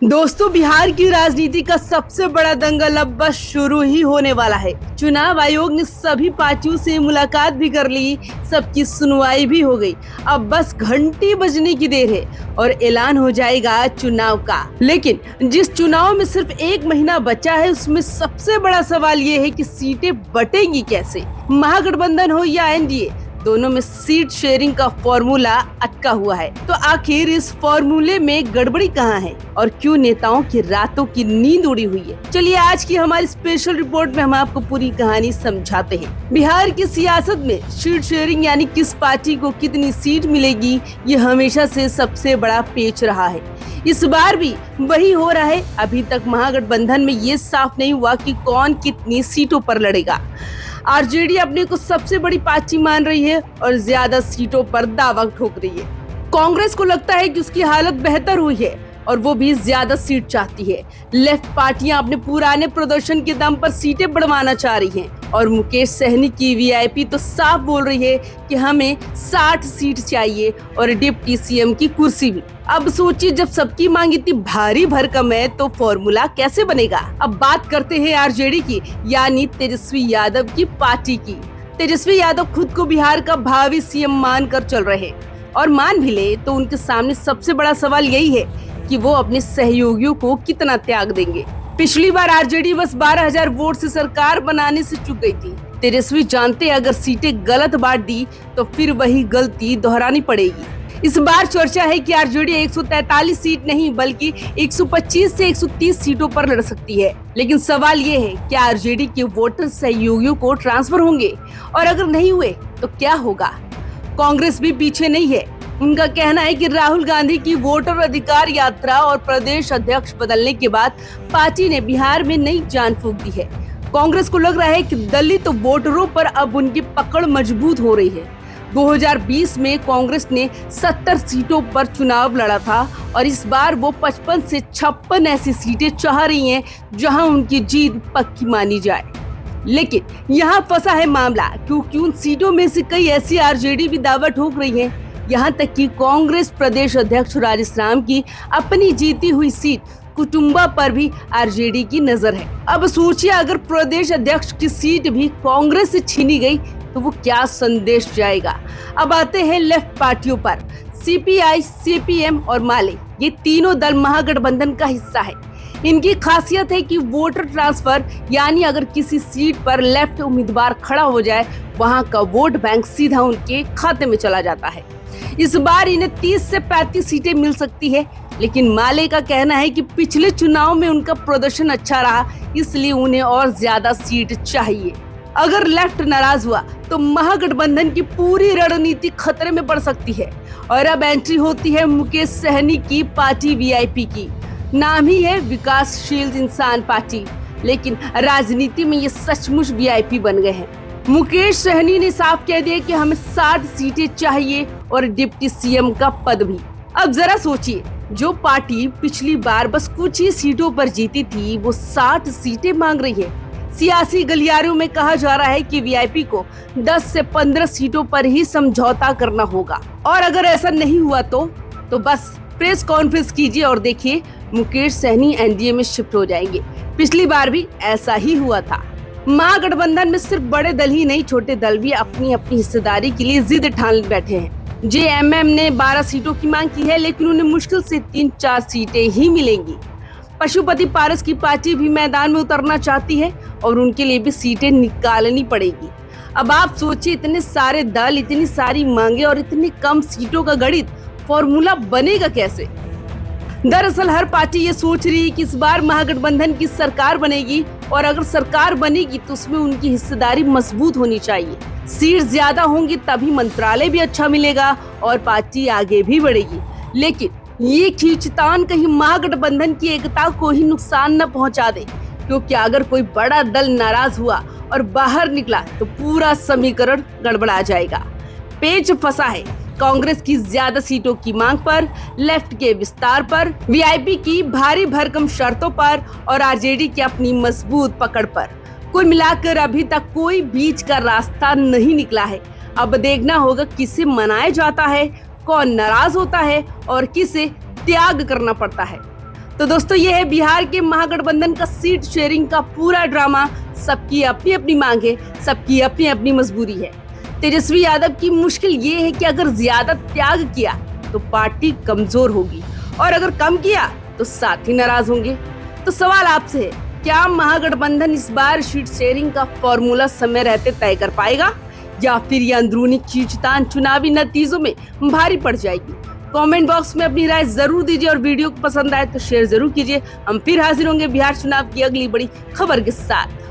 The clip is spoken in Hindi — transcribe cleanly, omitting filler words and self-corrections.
दोस्तों, बिहार की राजनीति का सबसे बड़ा दंगल अब बस शुरू ही होने वाला है। चुनाव आयोग ने सभी पार्टियों से मुलाकात भी कर ली, सबकी सुनवाई भी हो गई। अब बस घंटी बजने की देर है और ऐलान हो जाएगा चुनाव का। लेकिन जिस चुनाव में सिर्फ 1 महीना बचा है, उसमें सबसे बड़ा सवाल ये है कि सीटें बटेंगी कैसे। महागठबंधन हो या एनडीए, दोनों में सीट शेयरिंग का फॉर्मूला अटका हुआ है। तो आखिर इस फॉर्मूले में गड़बड़ी कहाँ है और क्यों नेताओं की रातों की नींद उड़ी हुई है? चलिए आज की हमारी स्पेशल रिपोर्ट में हम आपको पूरी कहानी समझाते हैं। बिहार की सियासत में सीट शेयरिंग यानी किस पार्टी को कितनी सीट मिलेगी, ये हमेशा से सबसे बड़ा पेच रहा है। इस बार भी वही हो रहा है। अभी तक महागठबंधन में ये साफ नहीं हुआ कि कौन कितनी सीटों पर लड़ेगा। आरजेडी अपने को सबसे बड़ी पार्टी मान रही है और ज्यादा सीटों पर दावा ठोक रही है। कांग्रेस को लगता है कि उसकी हालत बेहतर हुई है और वो भी ज्यादा सीट चाहती है। लेफ्ट पार्टियां अपने पुराने प्रदर्शन के दम पर सीटें बढ़वाना चाह रही हैं और मुकेश सहनी की वीआईपी तो साफ बोल रही है कि हमें 60 सीट चाहिए और डिप्टी सीएम की कुर्सी भी। अब सोचिए, जब सबकी मांग इतनी भारी भरकम है तो फॉर्मूला कैसे बनेगा? अब बात करते हैं आरजेडी की, यानी तेजस्वी यादव की पार्टी की। तेजस्वी यादव खुद को बिहार का भावी सीएम मानकर चल रहे हैं और मान भी ले तो उनके सामने सबसे बड़ा सवाल यही है कि वो अपने सहयोगियों को कितना त्याग देंगे। पिछली बार आरजेडी बस 12,000 वोट से सरकार बनाने से चूक गई थी। तेजस्वी जानते अगर सीटें गलत बांट दी तो फिर वही गलती दोहरानी पड़ेगी। इस बार चर्चा है कि आरजेडी 143 सीट नहीं बल्कि 125 से 130 सीटों पर लड़ सकती है। लेकिन सवाल ये है कि आरजेडी के वोटर सहयोगियों को ट्रांसफर होंगे और अगर नहीं हुए तो क्या होगा? कांग्रेस भी पीछे नहीं है। उनका कहना है कि राहुल गांधी की वोटर अधिकार यात्रा और प्रदेश अध्यक्ष बदलने के बाद पार्टी ने बिहार में नई जान फूंक दी है। कांग्रेस को लग रहा है कि दलित वोटरों पर अब उनकी पकड़ मजबूत हो रही है। 2020 में कांग्रेस ने 70 सीटों पर चुनाव लड़ा था और इस बार वो 55 से 56 ऐसी सीटें चाह रही हैं जहां उनकी जीत पक्की मानी जाए। लेकिन यहाँ फंसा है मामला, क्योंकि उन सीटों में से कई ऐसी आरजेडी भी दावा ठोक रही है। यहाँ तक कि कांग्रेस प्रदेश अध्यक्ष राजेश की अपनी जीती हुई सीट कुटुंबा पर भी आरजेडी की नजर है। अब सोचिए, अगर प्रदेश अध्यक्ष की सीट भी कांग्रेस से छीनी गई तो वो क्या संदेश जाएगा। अब आते हैं लेफ्ट पार्टियों पर। सीपीआई, सीपीएम और माले, ये तीनों दल महागठबंधन का हिस्सा है। इनकी खासियत है कि वोटर ट्रांसफर, यानी अगर किसी सीट पर लेफ्ट उम्मीदवार खड़ा हो जाए, वहां का वोट बैंक सीधा उनके खाते में चला जाता है। इस बार इन्हें 30 से 35 सीटें मिल सकती है। लेकिन माले का कहना है कि पिछले चुनाव में उनका प्रदर्शन अच्छा रहा, इसलिए उन्हें और ज्यादा सीट चाहिए। अगर लेफ्ट नाराज हुआ तो महागठबंधन की पूरी रणनीति खतरे में पड़ सकती है। और अब एंट्री होती है मुकेश सहनी की पार्टी वीआईपी की। नाम ही है विकासशील इंसान पार्टी, लेकिन राजनीति में ये सचमुच वीआईपी बन गए हैं। मुकेश सहनी ने साफ कह दिया कि हमें 60 सीटें चाहिए और डिप्टी सीएम का पद भी। अब जरा सोचिए, जो पार्टी पिछली बार बस कुछ ही सीटों पर जीती थी, वो 60 सीटें मांग रही है। सियासी गलियारों में कहा जा रहा है कि वीआईपी को 10 से 15 सीटों पर ही समझौता करना होगा और अगर ऐसा नहीं हुआ तो बस प्रेस कॉन्फ्रेंस कीजिए और देखिए, मुकेश सहनी एनडीए में शिफ्ट हो जाएंगे। पिछली बार भी ऐसा ही हुआ था। महागठबंधन में सिर्फ बड़े दल ही नहीं, छोटे दल भी अपनी अपनी हिस्सेदारी के लिए जिद ठान बैठे हैं। जेएमएम ने 12 सीटों की मांग की है, लेकिन उन्हें मुश्किल से 3-4 सीटें ही मिलेंगी। पशुपति पारस की पार्टी भी मैदान में उतरना चाहती है और उनके लिए भी सीटें निकालनी पड़ेगी। अब आप सोचिए, इतने सारे दल, इतनी सारी मांगे और इतनी कम सीटों का गणित, फॉर्मूला बनेगा कैसे? दरअसल हर पार्टी ये सोच रही है कि इस बार महागठबंधन की सरकार बनेगी और अगर सरकार बनेगी तो उसमें उनकी हिस्सेदारी मजबूत होनी चाहिए। सीट ज्यादा होंगी तभी मंत्रालय भी अच्छा मिलेगा और पार्टी आगे भी बढ़ेगी। लेकिन ये खींचतान कहीं महागठबंधन की एकता को ही नुकसान न पहुंचा दे, क्योंकि अगर कोई बड़ा दल नाराज हुआ और बाहर निकला तो पूरा समीकरण गड़बड़ा जाएगा। पेच फंसा है कांग्रेस की ज्यादा सीटों की मांग पर, लेफ्ट के विस्तार पर, वीआईपी की भारी भरकम शर्तों पर और आरजेडी की अपनी मजबूत पकड़ पर। कुल मिलाकर अभी तक कोई बीच का रास्ता नहीं निकला है। अब देखना होगा किसे मनाया जाता है, कौन नाराज होता है और किसे त्याग करना पड़ता है। तो दोस्तों ये है बिहार के महागठबंधन का सीट शेयरिंग का पूरा ड्रामा। सबकी अपनी अपनी मांग है, सबकी अपनी अपनी मजबूरी है। तेजस्वी यादव की मुश्किल ये है कि अगर ज्यादा त्याग किया तो पार्टी कमजोर होगी और अगर कम किया तो साथी नाराज होंगे। तो सवाल आपसे है, क्या महागठबंधन इस बार सीट शेयरिंग का फॉर्मूला समय रहते तय कर पाएगा या फिर ये अंदरूनी खींचतान चुनावी नतीजों में भारी पड़ जाएगी? कमेंट बॉक्स में अपनी राय जरूर दीजिए और वीडियो को पसंद आए तो शेयर जरूर कीजिए। हम फिर हाजिर होंगे बिहार चुनाव की अगली बड़ी खबर के साथ।